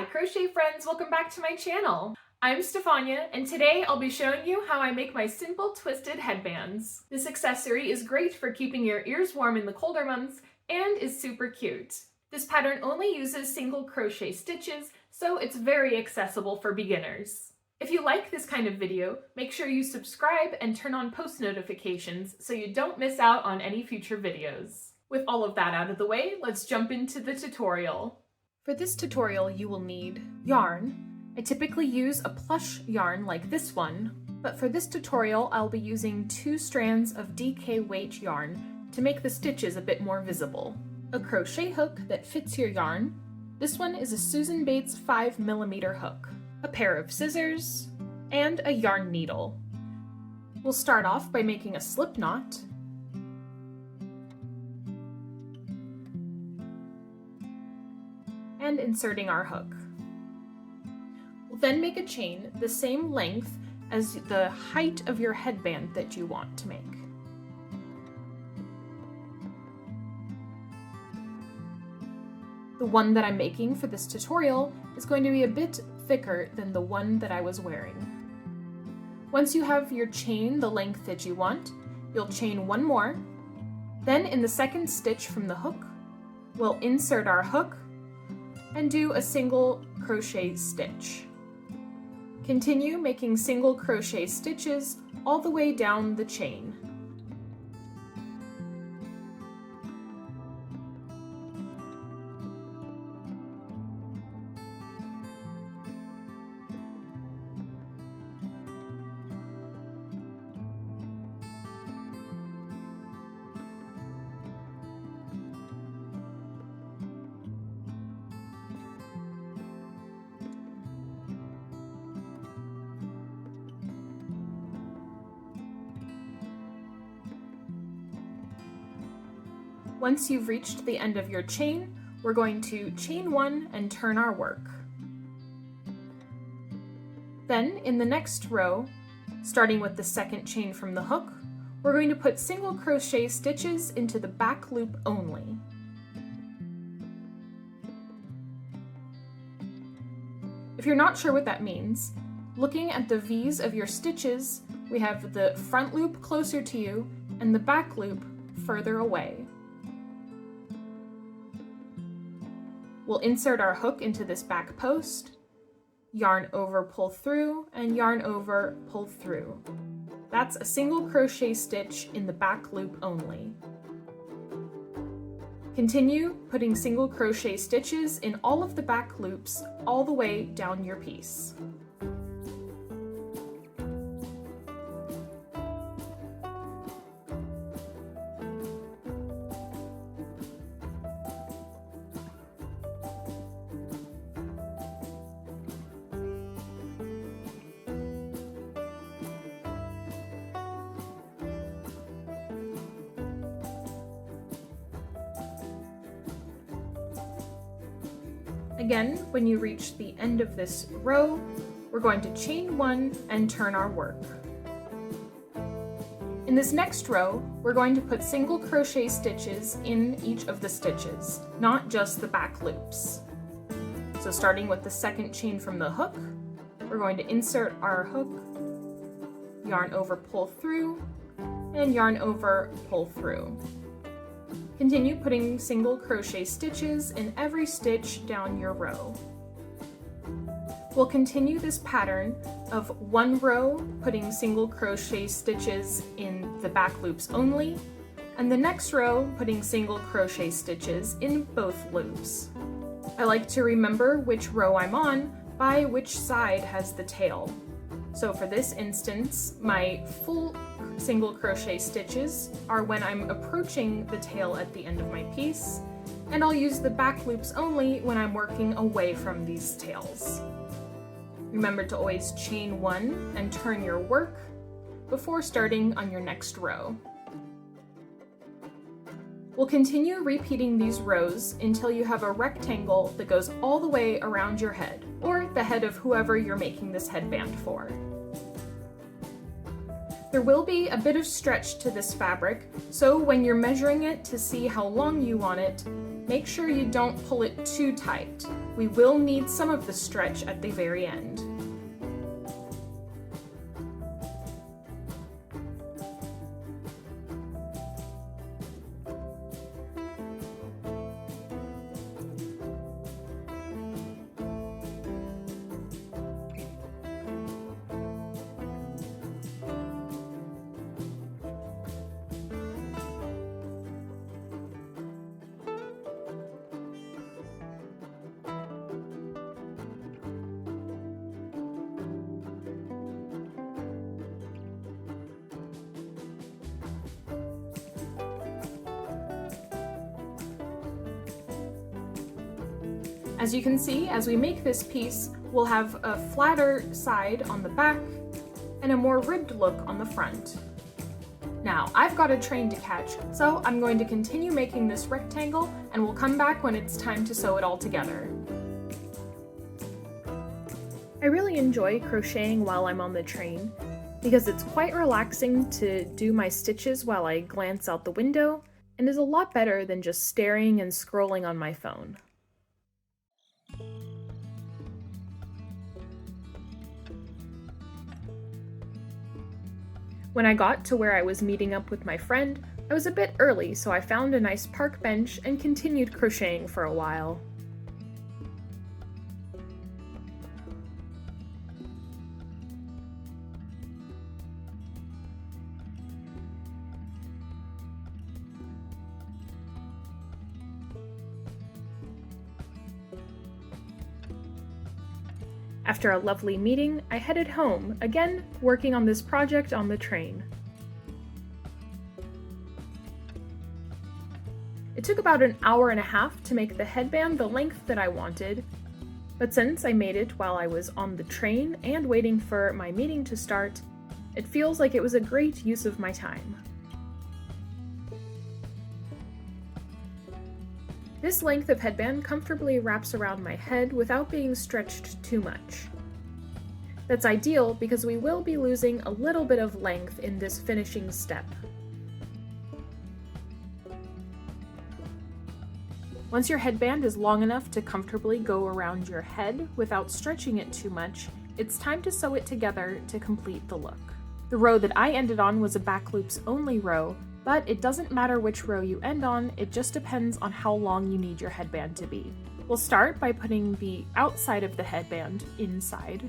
Hi crochet friends, welcome back to my channel. I'm Stefania and today I'll be showing you how I make my simple twisted headbands. This accessory is great for keeping your ears warm in the colder months and is super cute. This pattern only uses single crochet stitches, so it's very accessible for beginners. If you like this kind of video, make sure you subscribe and turn on post notifications so you don't miss out on any future videos. With all of that out of the way, let's jump into the tutorial. For this tutorial, you will need yarn. I typically use a plush yarn like this one, but for this tutorial, I'll be using 2 strands of DK weight yarn to make the stitches a bit more visible. A crochet hook that fits your yarn. This one is a Susan Bates 5mm hook. A pair of scissors, and a yarn needle. We'll start off by making a slip knot. And inserting our hook. We'll then make a chain the same length as the height of your headband that you want to make. The one that I'm making for this tutorial is going to be a bit thicker than the one that I was wearing. Once you have your chain the length that you want, you'll chain one more. Then in the second stitch from the hook, we'll insert our hook and do a single crochet stitch. Continue making single crochet stitches all the way down the chain. Once you've reached the end of your chain, we're going to chain one and turn our work. Then in the next row, starting with the second chain from the hook, we're going to put single crochet stitches into the back loop only. If you're not sure what that means, looking at the V's of your stitches, we have the front loop closer to you and the back loop further away. We'll insert our hook into this back post, yarn over, pull through, and yarn over, pull through. That's a single crochet stitch in the back loop only. Continue putting single crochet stitches in all of the back loops all the way down your piece. Again, when you reach the end of this row, we're going to chain one and turn our work. In this next row, we're going to put single crochet stitches in each of the stitches, not just the back loops. So starting with the second chain from the hook, we're going to insert our hook, yarn over, pull through, and yarn over, pull through. Continue putting single crochet stitches in every stitch down your row. We'll continue this pattern of one row putting single crochet stitches in the back loops only, and the next row putting single crochet stitches in both loops. I like to remember which row I'm on by which side has the tail. So for this instance, my full single crochet stitches are when I'm approaching the tail at the end of my piece, and I'll use the back loops only when I'm working away from these tails. Remember to always chain one and turn your work before starting on your next row. We'll continue repeating these rows until you have a rectangle that goes all the way around your head, or the head of whoever you're making this headband for. There will be a bit of stretch to this fabric, so when you're measuring it to see how long you want it, make sure you don't pull it too tight. We will need some of the stretch at the very end. As you can see, as we make this piece, we'll have a flatter side on the back and a more ribbed look on the front. Now, I've got a train to catch, so I'm going to continue making this rectangle and we'll come back when it's time to sew it all together. I really enjoy crocheting while I'm on the train because it's quite relaxing to do my stitches while I glance out the window and is a lot better than just staring and scrolling on my phone. When I got to where I was meeting up with my friend, I was a bit early, so I found a nice park bench and continued crocheting for a while. After a lovely meeting, I headed home, again working on this project on the train. It took about an hour and a half to make the headband the length that I wanted, but since I made it while I was on the train and waiting for my meeting to start, it feels like it was a great use of my time. This length of headband comfortably wraps around my head without being stretched too much. That's ideal because we will be losing a little bit of length in this finishing step. Once your headband is long enough to comfortably go around your head without stretching it too much, it's time to sew it together to complete the look. The row that I ended on was a back loops only row, but it doesn't matter which row you end on, it just depends on how long you need your headband to be. We'll start by putting the outside of the headband inside.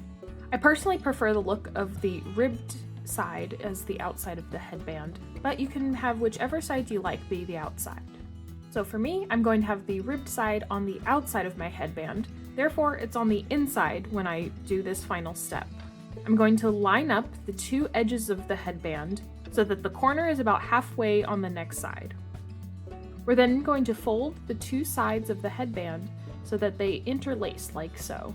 I personally prefer the look of the ribbed side as the outside of the headband, but you can have whichever side you like be the outside. So for me, I'm going to have the ribbed side on the outside of my headband, therefore it's on the inside when I do this final step. I'm going to line up the two edges of the headband so that the corner is about halfway on the next side. We're then going to fold the two sides of the headband so that they interlace like so.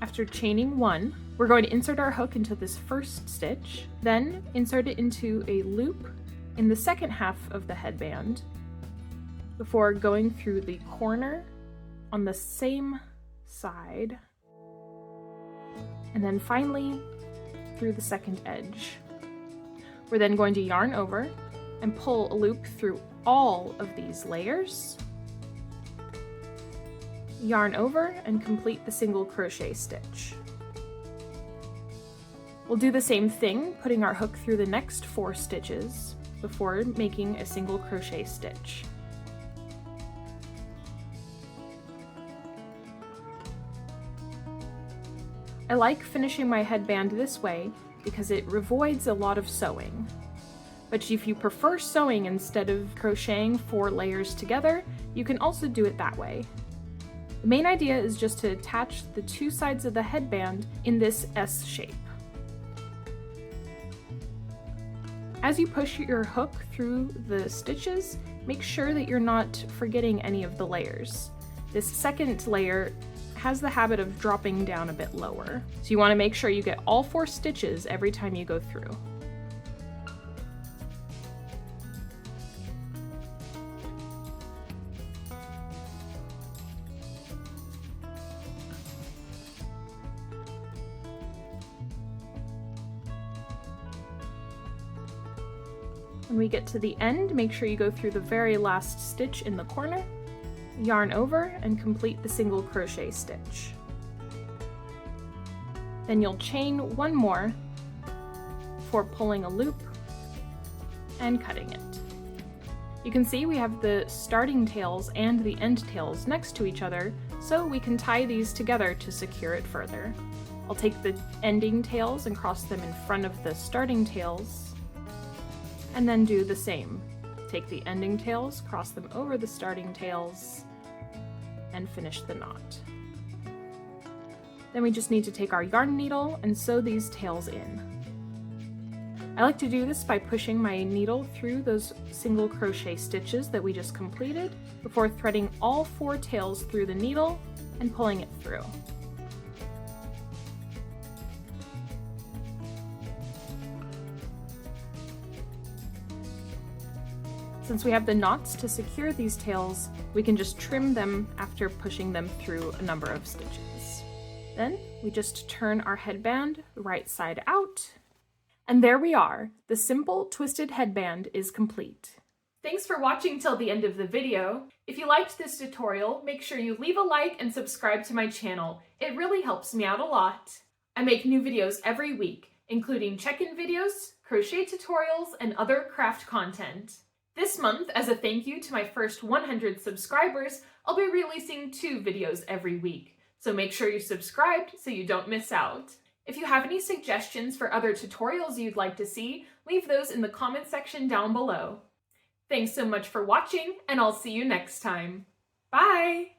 After chaining one, we're going to insert our hook into this first stitch, then insert it into a loop in the second half of the headband before going through the corner on the same side, and then finally through the second edge. We're then going to yarn over and pull a loop through all of these layers, yarn over and complete the single crochet stitch. We'll do the same thing, putting our hook through the next 4 stitches before making a single crochet stitch. I like finishing my headband this way because it avoids a lot of sewing. But if you prefer sewing instead of crocheting 4 layers together, you can also do it that way. The main idea is just to attach the 2 sides of the headband in this S shape. As you push your hook through the stitches, make sure that you're not forgetting any of the layers. This second layer has the habit of dropping down a bit lower, so you want to make sure you get all 4 stitches every time you go through. When we get to the end, make sure you go through the very last stitch in the corner, yarn over, and complete the single crochet stitch. Then you'll chain one more for pulling a loop and cutting it. You can see we have the starting tails and the end tails next to each other, so we can tie these together to secure it further. I'll take the ending tails and cross them in front of the starting tails, and then do the same. Take the ending tails, cross them over the starting tails, and finish the knot. Then we just need to take our yarn needle and sew these tails in. I like to do this by pushing my needle through those single crochet stitches that we just completed before threading all 4 tails through the needle and pulling it through. Since we have the knots to secure these tails, we can just trim them after pushing them through a number of stitches. Then we just turn our headband right side out. And there we are, the simple twisted headband is complete. Thanks for watching till the end of the video. If you liked this tutorial, make sure you leave a like and subscribe to my channel. It really helps me out a lot. I make new videos every week, including check-in videos, crochet tutorials, and other craft content. This month, as a thank you to my first 100 subscribers, I'll be releasing 2 videos every week, so make sure you're subscribed so you don't miss out. If you have any suggestions for other tutorials you'd like to see, leave those in the comment section down below. Thanks so much for watching, and I'll see you next time. Bye!